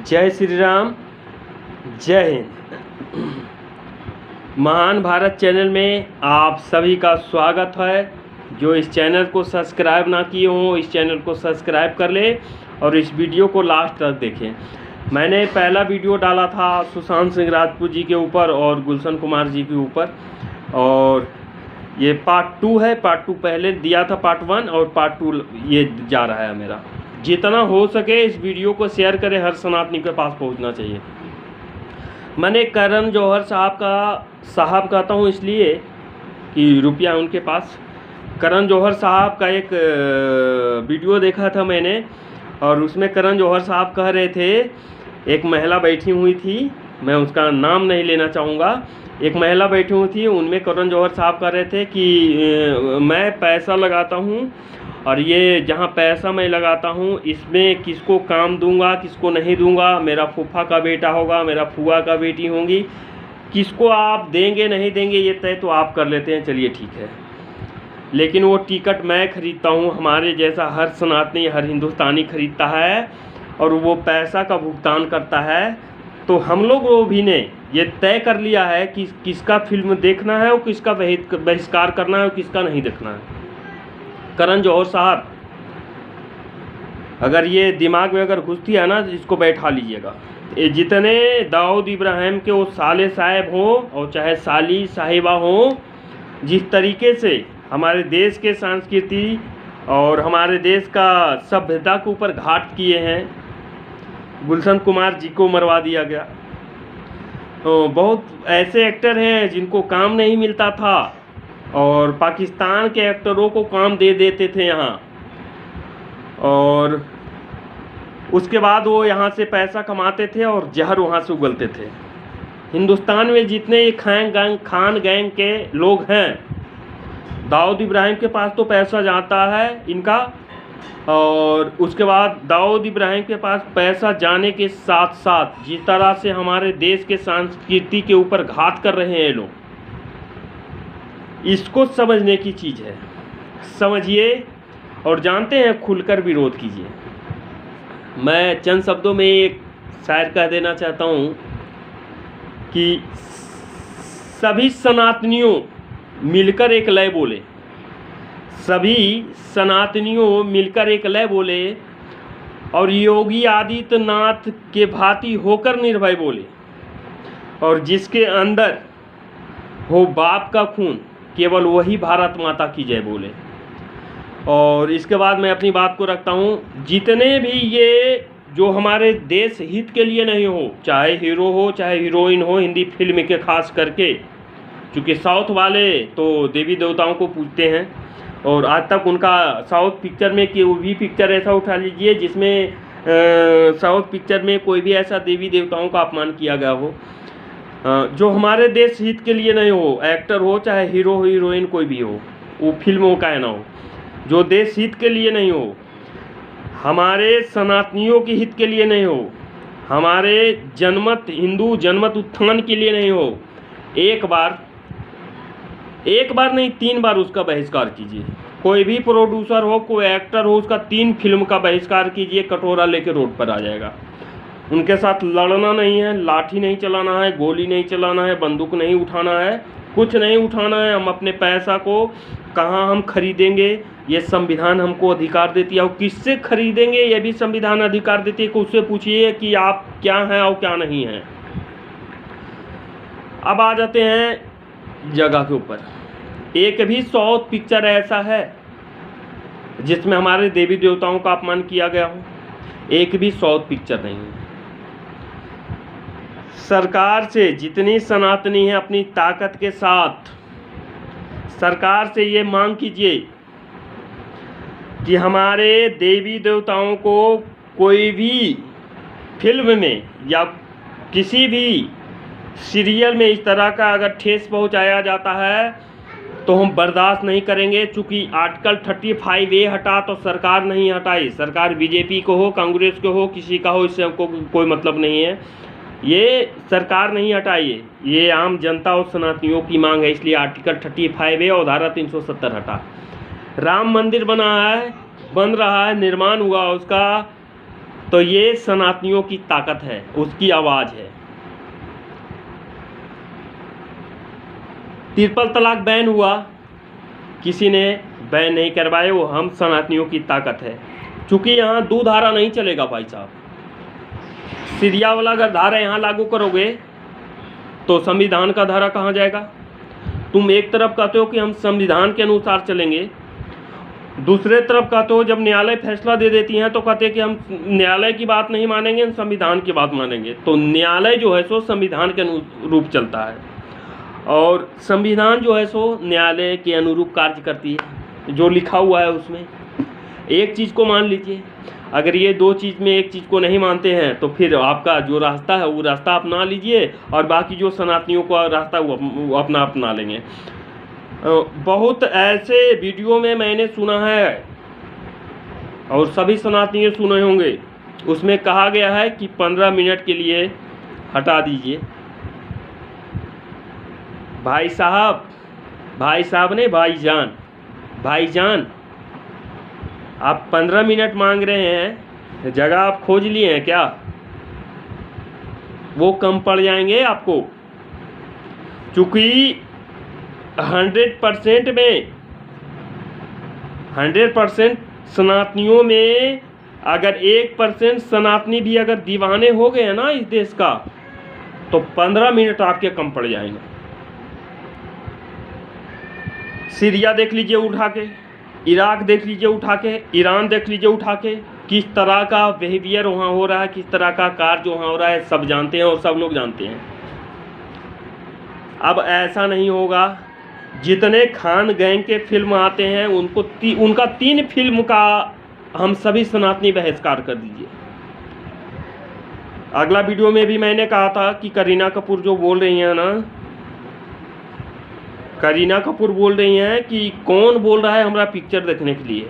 जय श्री राम, जय हिंद। महान भारत चैनल में आप सभी का स्वागत है। जो इस चैनल को सब्सक्राइब ना किए हों, इस चैनल को सब्सक्राइब कर ले और इस वीडियो को लास्ट तक देखें। मैंने पहला वीडियो डाला था सुशांत सिंह राजपूत जी के ऊपर और गुलशन कुमार जी के ऊपर, और ये पार्ट 2 है। पार्ट 2 पहले दिया था, पार्ट 1, और पार्ट 2 ये जा रहा है मेरा। जितना हो सके इस वीडियो को शेयर करें, हर सनातनी के पास पहुंचना चाहिए। मैंने करण जौहर साहब कहता हूं इसलिए कि रुपया उनके पास। करण जौहर साहब का एक वीडियो देखा था मैंने, और उसमें करण जौहर साहब कह रहे थे, एक महिला बैठी हुई थी, मैं उसका नाम नहीं लेना चाहूँगा, एक महिला बैठी हुई थी, उनमें करण जौहर साहब कह रहे थे कि मैं पैसा लगाता हूँ और ये जहाँ पैसा मैं लगाता हूँ इसमें किसको काम दूंगा, किसको नहीं दूंगा, मेरा फूफा का बेटा होगा, मेरा फूआ का बेटी होंगी, किसको आप देंगे नहीं देंगे ये तय तो आप कर लेते हैं, चलिए ठीक है, लेकिन वो टिकट मैं खरीदता हूँ, हमारे जैसा हर सनातनी हर हिंदुस्तानी खरीदता है और वो पैसा का भुगतान करता है। तो हम लोग वो भी ने ये तय कर लिया है कि किसका फिल्म देखना है और किसका बहिष्कार करना है और किसका नहीं देखना है। करण जौहर साहब, अगर ये दिमाग में अगर घुसती है ना, इसको बैठा लीजिएगा। ये जितने दाऊद इब्राहिम के वो साले साहब हों और चाहे साली साहिबा हों, जिस तरीके से हमारे देश के संस्कृति और हमारे देश का सभ्यता के ऊपर घात किए हैं, गुलशन कुमार जी को मरवा दिया गया। तो बहुत ऐसे एक्टर हैं जिनको काम नहीं मिलता था और पाकिस्तान के एक्टरों को काम दे देते थे यहाँ, और उसके बाद वो यहाँ से पैसा कमाते थे और जहर वहाँ से उगलते थे। हिंदुस्तान में जितने खान गैंग के लोग हैं, दाऊद इब्राहिम के पास तो पैसा जाता है इनका, और उसके बाद दाऊद इब्राहिम के पास पैसा जाने के साथ साथ जिस तरह से हमारे देश के संस्कृति के ऊपर घात कर रहे हैं ये लोग, इसको समझने की चीज़ है। समझिए और जानते हैं, खुलकर विरोध कीजिए। मैं चंद शब्दों में एक शायर कह देना चाहता हूँ कि सभी सनातनियों मिलकर एक लय बोले, सभी सनातनियों मिलकर एक लय बोले, और योगी आदित्यनाथ के भांति होकर निर्भय बोले, और जिसके अंदर हो बाप का खून केवल वही भारत माता की जय बोले। और इसके बाद मैं अपनी बात को रखता हूँ, जितने भी ये जो हमारे देश हित के लिए नहीं हो, चाहे हीरो हो चाहे हीरोइन हो, हिंदी फिल्म के खास करके, क्योंकि साउथ वाले तो देवी देवताओं को पूजते हैं, और आज तक उनका साउथ पिक्चर में कि वो भी पिक्चर ऐसा उठा लीजिए जिसमें साउथ पिक्चर में कोई भी ऐसा देवी देवताओं का अपमान किया गया हो जो हमारे देश हित के लिए नहीं हो, एक्टर हो चाहे हीरो हो हीरोइन कोई भी हो, वो फिल्मों का ना हो, जो देश हित के लिए नहीं हो, हमारे सनातनियों के हित के लिए नहीं हो, हमारे जनमत हिंदू जनमत उत्थान के लिए नहीं हो, एक बार नहीं 3 बार उसका बहिष्कार कीजिए। कोई भी प्रोड्यूसर हो, कोई एक्टर हो, उसका 3 फिल्म का बहिष्कार कीजिए, कटोरा लेके रोड पर आ जाएगा। उनके साथ लड़ना नहीं है, लाठी नहीं चलाना है, गोली नहीं चलाना है, बंदूक नहीं उठाना है, कुछ नहीं उठाना है। हम अपने पैसा को कहाँ हम खरीदेंगे, ये संविधान हमको अधिकार देती है, और किससे खरीदेंगे ये भी संविधान अधिकार देती है कि उससे पूछिए कि आप क्या हैं और क्या नहीं हैं। अब आ जाते हैं जगह के ऊपर। एक भी साउथ पिक्चर ऐसा है जिसमें हमारे देवी देवताओं का अपमान किया गया हो? एक भी साउथ पिक्चर नहीं है। सरकार से जितनी सनातनी है अपनी ताकत के साथ सरकार से ये मांग कीजिए कि हमारे देवी देवताओं को कोई भी फिल्म में या किसी भी सीरियल में इस तरह का अगर ठेस पहुंचाया जाता है तो हम बर्दाश्त नहीं करेंगे। चूँकि आर्टिकल 35A हटा तो सरकार नहीं हटाई, सरकार बीजेपी को हो कांग्रेस को हो किसी का हो, इससे हमको कोई मतलब नहीं है, ये सरकार नहीं हटाई, ये आम जनता और सनातनियों की मांग है, इसलिए आर्टिकल 35A और धारा 370 हटा। राम मंदिर बन रहा है, निर्माण हुआ उसका, तो ये सनातनियों की ताकत है, उसकी आवाज़ है। ट्रिपल तलाक बैन हुआ, किसी ने बैन नहीं करवाए, वो हम सनातनियों की ताकत है। चूँकि यहाँ दो धारा नहीं चलेगा भाई साहब। सीरिया वाला अगर धारा यहाँ लागू करोगे तो संविधान का धारा कहाँ जाएगा? तुम एक तरफ कहते हो कि हम संविधान के अनुसार चलेंगे, दूसरे तरफ कहते हो जब न्यायालय फैसला दे देती हैं तो कहते हैं कि हम न्यायालय की बात नहीं मानेंगे, हम संविधान की बात मानेंगे। तो न्यायालय जो है सो संविधान के अनुरूप चलता है और संविधान जो है सो न्यायालय के अनुरूप कार्य करती है। जो लिखा हुआ है उसमें एक चीज़ को मान लीजिए, अगर ये दो चीज़ में एक चीज़ को नहीं मानते हैं तो फिर आपका जो रास्ता है वो रास्ता अपना लीजिए और बाकी जो सनातनियों का रास्ता वो अपना लेंगे। बहुत ऐसे वीडियो में मैंने सुना है और सभी सनातनी सुने होंगे, उसमें कहा गया है कि 15 मिनट के लिए हटा दीजिए। भाई साहब ने भाईजान आप 15 मिनट मांग रहे हैं, जगह आप खोज लिए हैं क्या? वो कम पड़ जाएंगे आपको, चूँकि 100% सनातनियों में अगर 1% सनातनी भी अगर दीवाने हो गए हैं ना इस देश का, तो 15 मिनट आपके कम पड़ जाएंगे। सीरिया देख लीजिए उठा के, इराक देख लीजिए उठा के, ईरान देख लीजिए उठा के, किस तरह का बिहेवियर वहाँ हो रहा है, किस तरह का कार्य वहाँ हो रहा है, सब जानते हैं और सब लोग जानते हैं। अब ऐसा नहीं होगा। जितने खान गैंग के फिल्म आते हैं उनका 3 फिल्म का हम सभी सनातनी बहिष्कार कर दीजिए। अगला वीडियो में भी मैंने कहा था कि करीना कपूर जो बोल रही हैं ना, करीना कपूर बोल रही हैं कि कौन बोल रहा है हमारा पिक्चर देखने के लिए,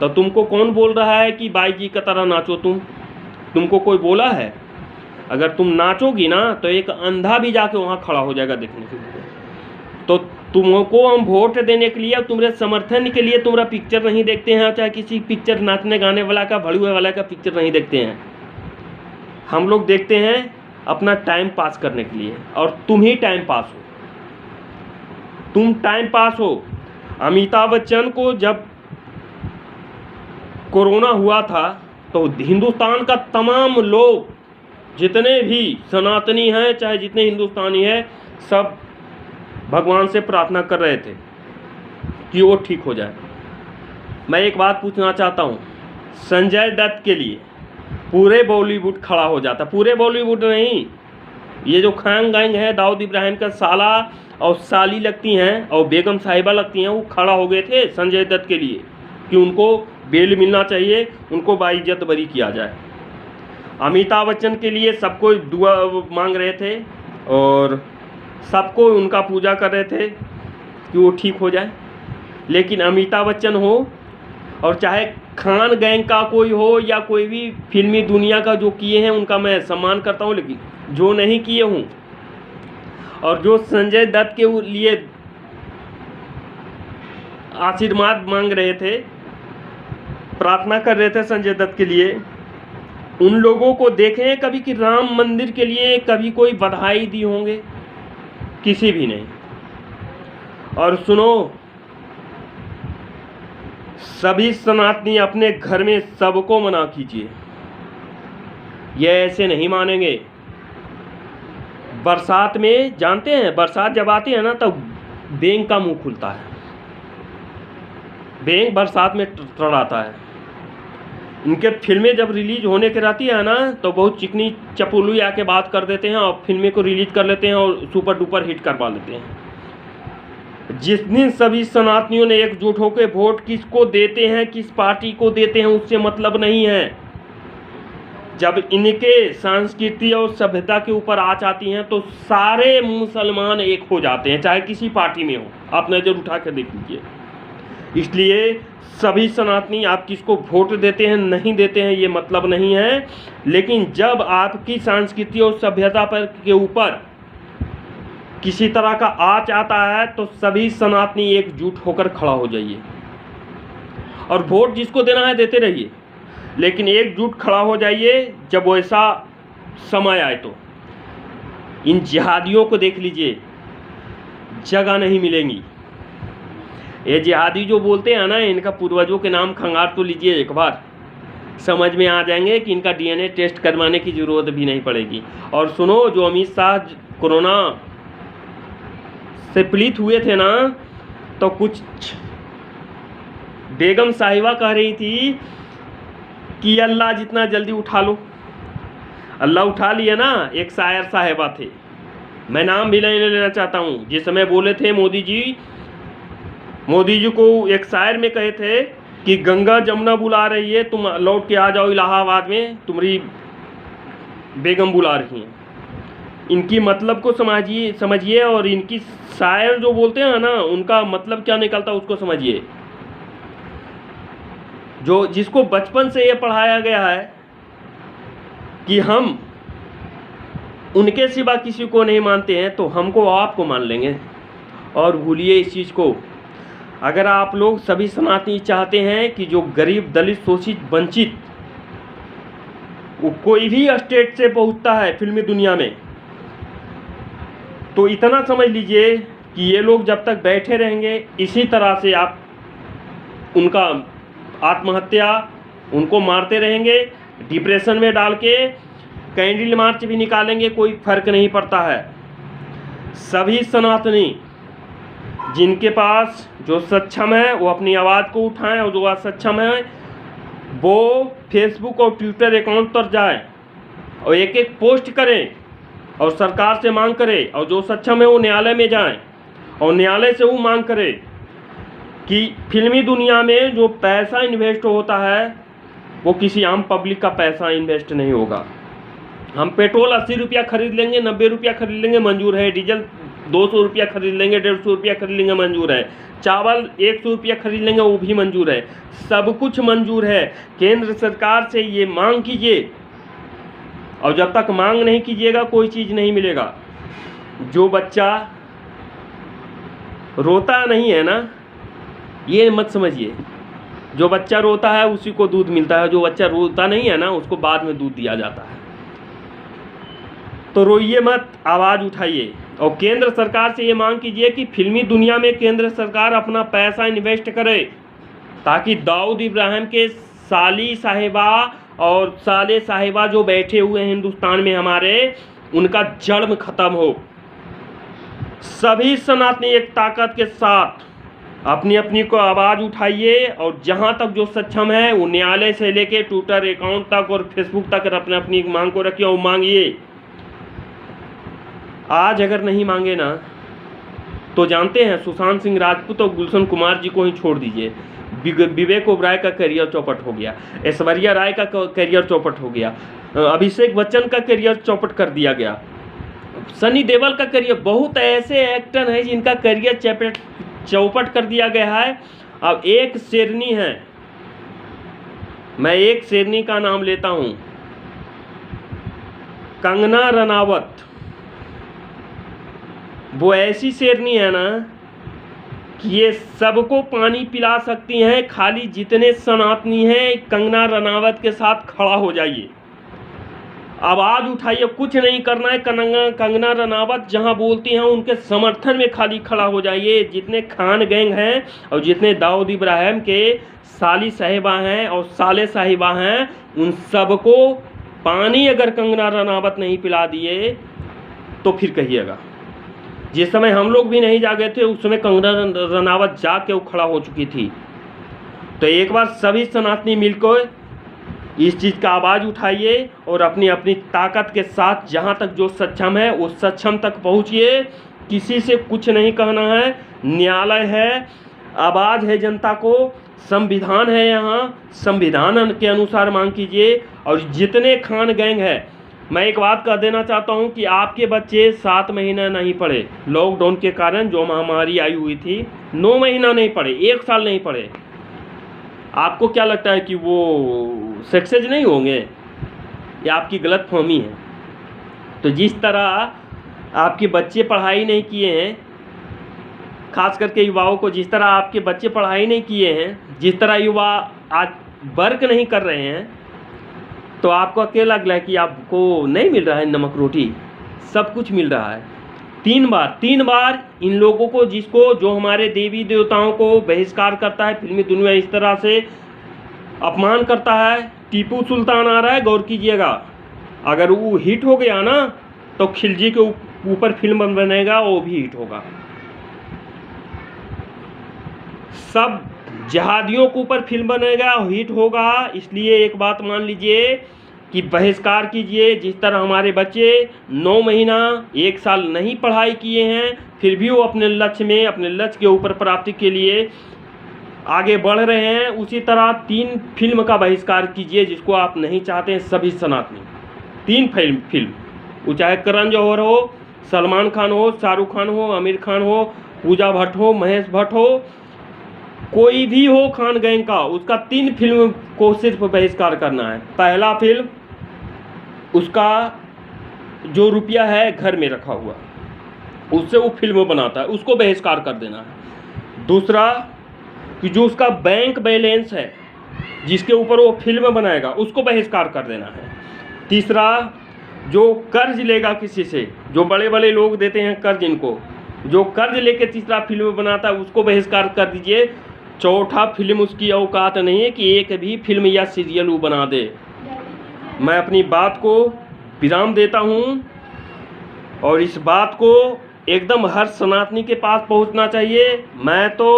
तो तुमको कौन बोल रहा है कि बाई जी का तरह नाचो? तुमको कोई बोला है? अगर तुम नाचोगी ना तो एक अंधा भी जाके वहाँ खड़ा हो जाएगा देखने के लिए। तो तुमको हम वोट देने के लिए, तुम्हारे समर्थन के लिए तुम्हारा पिक्चर नहीं देखते हैं, चाहे किसी पिक्चर नाचने गाने वाला का, भड़ुए वाला का पिक्चर नहीं देखते हैं। हम लोग देखते हैं अपना टाइम पास करने के लिए, और तुम ही टाइम पास हो, तुम टाइम पास हो। अमिताभ बच्चन को जब कोरोना हुआ था तो हिंदुस्तान का तमाम लोग, जितने भी सनातनी हैं चाहे जितने हिंदुस्तानी हैं, सब भगवान से प्रार्थना कर रहे थे कि वो ठीक हो जाए। मैं एक बात पूछना चाहता हूँ, संजय दत्त के लिए पूरे बॉलीवुड खड़ा हो जाता, पूरे बॉलीवुड नहीं, ये जो खान गैंग है, दाऊद इब्राहिम का साला और साली लगती हैं और बेगम साहिबा लगती हैं, वो खड़ा हो गए थे संजय दत्त के लिए कि उनको बेल मिलना चाहिए, उनको बाइज्जत बरी किया जाए। अमिताभ बच्चन के लिए सबको दुआ मांग रहे थे और सबको उनका पूजा कर रहे थे कि वो ठीक हो जाए। लेकिन अमिताभ बच्चन हो और चाहे खान गैंग का कोई हो या कोई भी फिल्मी दुनिया का जो किए हैं उनका मैं सम्मान करता हूँ, लेकिन जो नहीं किए हूँ और जो संजय दत्त के लिए आशीर्वाद मांग रहे थे, प्रार्थना कर रहे थे संजय दत्त के लिए, उन लोगों को देखें कभी कि राम मंदिर के लिए कभी कोई बधाई दी होंगे? किसी भी नहीं। और सुनो, सभी सनातनी अपने घर में सबको मना कीजिए, ये ऐसे नहीं मानेंगे। बरसात में जानते हैं, बरसात जब आती है ना तब बेंग का मुंह खुलता है, बेंग बरसात में टड़ाता है। इनके फिल्में जब रिलीज होने के रहती है ना तो बहुत चिकनी चपुली आके बात कर देते हैं और फिल्में को रिलीज कर लेते हैं और सुपर डुपर हिट करवा लेते हैं। जिस दिन सभी सनातनियों ने एकजुट होकर वोट किसको देते हैं, किस पार्टी को देते हैं, उससे मतलब नहीं है। जब इनके संस्कृति और सभ्यता के ऊपर आँच आती हैं तो सारे मुसलमान एक हो जाते हैं, चाहे किसी पार्टी में हो। आप नज़र उठा कर देख लीजिए। इसलिए सभी सनातनी आप किसको वोट देते हैं नहीं देते हैं ये मतलब नहीं है, लेकिन जब आपकी संस्कृति और सभ्यता पर के ऊपर किसी तरह का आँच आता है तो सभी सनातनी एकजुट होकर खड़ा हो जाइए और वोट जिसको देना है देते रहिए। लेकिन एकजुट खड़ा हो जाइए जब वैसा समय आए। तो इन जिहादियों को देख लीजिए, जगह नहीं मिलेंगी। ये जिहादी जो बोलते हैं ना, इनका पूर्वजों के नाम खंगार तो लीजिए एक बार, समझ में आ जाएंगे कि इनका डीएनए टेस्ट करवाने की ज़रूरत भी नहीं पड़ेगी। और सुनो, जो अमित शाह कोरोना से पीड़ित हुए थे ना, तो कुछ बेगम साहिबा कह रही थी कि अल्लाह जितना जल्दी उठा लो। अल्लाह उठा लिया ना। एक शायर साहिबा थे, मैं नाम भी नहीं लेना चाहता हूँ, जिस समय बोले थे मोदी जी को एक शायर में कहे थे कि गंगा जमुना बुला रही है, तुम लौट के आ जाओ इलाहाबाद में, तुम्हारी बेगम बुला रही हैं। इनकी मतलब को समझिए और इनकी शायर जो बोलते हैं ना, उनका मतलब क्या निकलता है उसको समझिए। जो जिसको बचपन से ये पढ़ाया गया है कि हम उनके सिवा किसी को नहीं मानते हैं, तो हमको आपको मान लेंगे। और भूलिए इस चीज़ को। अगर आप लोग सभी सनातनी चाहते हैं कि जो गरीब, दलित, शोषित, वंचित, वो कोई भी स्टेट से पहुंचता है फिल्मी दुनिया में, तो इतना समझ लीजिए कि ये लोग जब तक बैठे रहेंगे इसी तरह से आप उनका आत्महत्या, उनको मारते रहेंगे, डिप्रेशन में डाल के कैंडल मार्च भी निकालेंगे, कोई फर्क नहीं पड़ता है। सभी सनातनी जिनके पास जो सक्षम है वो अपनी आवाज़ को उठाएं, और जो असक्षम है वो फेसबुक और ट्विटर अकाउंट पर जाएं और एक एक पोस्ट करें और सरकार से मांग करें। और जो सक्षम है वो न्यायालय में जाएं और न्यायालय से वो मांग करें कि फिल्मी दुनिया में जो पैसा इन्वेस्ट होता है वो किसी आम पब्लिक का पैसा इन्वेस्ट नहीं होगा। हम पेट्रोल 80 रुपया खरीद लेंगे, 90 रुपया खरीद लेंगे, मंजूर है। डीजल 200 रुपया खरीद लेंगे, 150 रुपया खरीद लेंगे, मंजूर है। चावल 100 रुपया खरीद लेंगे, वो भी मंजूर है। सब कुछ मंजूर है। केंद्र सरकार से ये मांग कीजिए, और जब तक मांग नहीं कीजिएगा कोई चीज़ नहीं मिलेगा। जो बच्चा रोता नहीं है ना, ये मत समझिए, जो बच्चा रोता है उसी को दूध मिलता है, जो बच्चा रोता नहीं है ना उसको बाद में दूध दिया जाता है। तो रोइए मत, आवाज़ उठाइए और केंद्र सरकार से ये मांग कीजिए कि फिल्मी दुनिया में केंद्र सरकार अपना पैसा इन्वेस्ट करे, ताकि दाऊद इब्राहिम के साली साहिबा और साले साहिबा जो बैठे हुए हैं हिंदुस्तान में हमारे, उनका जन्म खत्म हो। सभी सनातनी एक ताकत के साथ अपनी अपनी को आवाज़ उठाइए, और जहां तक जो सक्षम है वो न्यायालय से लेके ट्विटर अकाउंट तक और फेसबुक तक अपने अपनी मांग को रखिए और मांगिए। आज अगर नहीं मांगे ना तो जानते हैं सुशांत सिंह राजपूत और गुलशन कुमार जी को ही छोड़ दीजिए, विवेक ओबराय का करियर चौपट हो गया, ऐश्वर्या राय का करियर चौपट हो गया, अभिषेक बच्चन का करियर चौपट कर दिया गया, सनी देओल का करियर, बहुत ऐसे एक्टर हैं जिनका करियर चौपट कर दिया गया है। अब एक शेरनी है, मैं एक शेरनी का नाम लेता हूं, कंगना रनावत। वो ऐसी शेरनी है ना कि ये सबको पानी पिला सकती हैं। खाली जितने सनातनी हैं कंगना रनावत के साथ खड़ा हो जाइए, आवाज़ उठाइए। कुछ नहीं करना है, कंगना रनावत जहां बोलती हैं उनके समर्थन में खाली खड़ा हो जाइए। जितने खान गैंग हैं और जितने दाऊद इब्राहिम के साली साहिबा हैं और साले साहिबा हैं, उन सबको पानी अगर कंगना रनावत नहीं पिला दिए तो फिर कहिएगा। जिस समय हम लोग भी नहीं जागे थे उस समय कंगना रनावत जाग के वो खड़ा हो चुकी थी। तो एक बार सभी सनातनी मिलकर इस चीज़ का आवाज़ उठाइए और अपनी अपनी ताकत के साथ जहाँ तक जो सक्षम है उस सक्षम तक पहुँचिए। किसी से कुछ नहीं कहना है, न्यायालय है, आवाज़ है जनता को, संविधान है, यहाँ संविधान के अनुसार मांग कीजिए। और जितने खान गैंग है, मैं एक बात कह देना चाहता हूँ कि आपके बच्चे 7 महीना नहीं पढ़े, लॉकडाउन के कारण जो महामारी आई हुई थी, 9 महीना नहीं पढ़े, 1 साल नहीं पढ़े। आपको क्या लगता है कि वो सक्सेस नहीं होंगे? ये आपकी गलत फहमी है। तो जिस तरह आपके बच्चे पढ़ाई नहीं किए हैं, खास करके युवाओं को, जिस तरह आपके बच्चे पढ़ाई नहीं किए हैं, जिस तरह युवा आज वर्क नहीं कर रहे हैं, तो आपको क्या लग रहा है कि आपको नहीं मिल रहा है नमक रोटी? सब कुछ मिल रहा है। 3 बार इन लोगों को, जो हमारे देवी देवताओं को बहिष्कार करता है, फिल्मी दुनिया इस तरह से अपमान करता है। टीपू सुल्तान आ रहा है, गौर कीजिएगा। अगर वो हिट हो गया ना तो खिलजी के ऊपर फिल्म बनेगा, वो भी हिट होगा। सब जहादियों के ऊपर फिल्म बनेगा, हिट होगा। इसलिए एक बात मान लीजिए कि बहिष्कार कीजिए। जिस तरह हमारे बच्चे 9 महीना 1 साल नहीं पढ़ाई किए हैं, फिर भी वो अपने लक्ष्य के ऊपर प्राप्ति के लिए आगे बढ़ रहे हैं, उसी तरह 3 फिल्म का बहिष्कार कीजिए जिसको आप नहीं चाहते हैं सभी सनातनी। 3 फिल्म, वो चाहे करण जौहर हो, सलमान खान हो, शाहरुख खान हो, आमिर खान हो, पूजा भट्ट हो, महेश भट्ट हो, कोई भी हो खान गैंग का, उसका 3 फिल्म को सिर्फ बहिष्कार करना है। पहला फिल्म, उसका जो रुपया है घर में रखा हुआ, उससे वो फिल्म बनाता है, उसको बहिष्कार कर देना है। दूसरा कि जो उसका बैंक बैलेंस है जिसके ऊपर वो फिल्म बनाएगा, उसको बहिष्कार कर देना है। तीसरा, जो कर्ज लेगा किसी से, जो बड़े बड़े लोग देते हैं कर्ज, इनको जो कर्ज लेके तीसरा फिल्म बनाता है, उसको बहिष्कार कर दीजिए। चौथा, फिल्म उसकी औकात नहीं है कि एक भी फिल्म या सीरियल वो बना दे। मैं अपनी बात को विराम देता हूँ और इस बात को एकदम हर सनातनी के पास पहुँचना चाहिए। मैं तो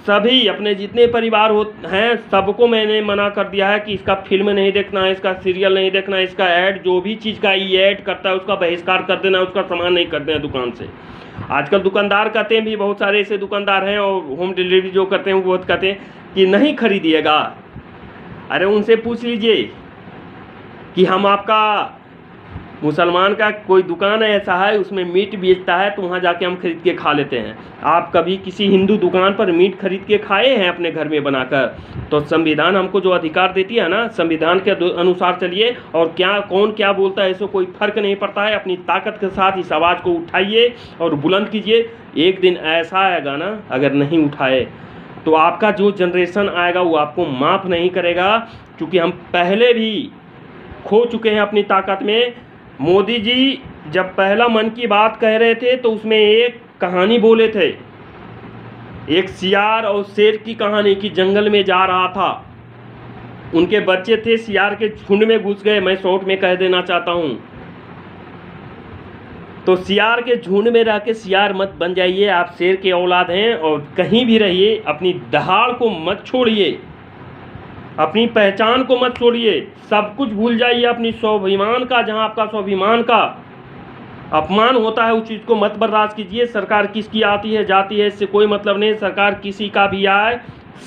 सभी अपने जितने परिवार हैं सबको मैंने मना कर दिया है कि इसका फिल्म नहीं देखना है, इसका सीरियल नहीं देखना है, इसका ऐड, जो भी चीज़ का ये ऐड करता है उसका बहिष्कार कर देना, उसका सामान नहीं करते हैं दुकान से। आजकल दुकानदार कहते हैं भी, बहुत सारे ऐसे दुकानदार हैं और होम डिलीवरी जो करते हैं वो बहुत कहते हैं कि नहीं खरीदिएगा। अरे उनसे पूछ लीजिए कि हम आपका मुसलमान का कोई दुकान ऐसा है उसमें मीट बेचता है तो वहाँ जाके हम खरीद के खा लेते हैं। आप कभी किसी हिंदू दुकान पर मीट खरीद के खाए हैं अपने घर में बनाकर? तो संविधान हमको जो अधिकार देती है ना, संविधान के अनुसार चलिए और कौन क्या बोलता है इससे कोई फर्क नहीं पड़ता है। अपनी ताकत के साथ इस आवाज़ को उठाइए और बुलंद कीजिए। एक दिन ऐसा आएगा ना, अगर नहीं उठाए तो आपका जो जनरेशन आएगा वो आपको माफ़ नहीं करेगा, क्योंकि हम पहले भी खो चुके हैं अपनी ताकत में। मोदी जी जब पहला मन की बात कह रहे थे तो उसमें एक कहानी बोले थे, एक सियार और शेर की कहानी की। जंगल में जा रहा था, उनके बच्चे थे, सियार के झुंड में घुस गए। मैं शॉर्ट में कह देना चाहता हूँ, तो सियार के झुंड में रह के सियार मत बन जाइए। आप शेर के औलाद हैं और कहीं भी रहिए, अपनी दहाड़ को मत छोड़िए, अपनी पहचान को मत छोड़िए, सब कुछ भूल जाइए अपनी स्वाभिमान का। जहां आपका स्वाभिमान का अपमान होता है उस चीज़ को मत बर्दाश्त कीजिए। सरकार किसकी आती है जाती है इससे कोई मतलब नहीं। सरकार किसी का भी आए,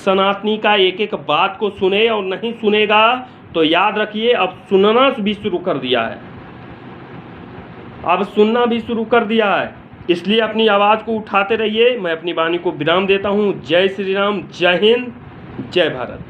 सनातनी का एक एक बात को सुने, और नहीं सुनेगा तो याद रखिए अब सुनना भी शुरू कर दिया है, अब सुनना भी शुरू कर दिया है। इसलिए अपनी आवाज़ को उठाते रहिए। मैं अपनी वाणी को विराम देता हूँ। जय श्री राम, जय हिंद, जय भारत।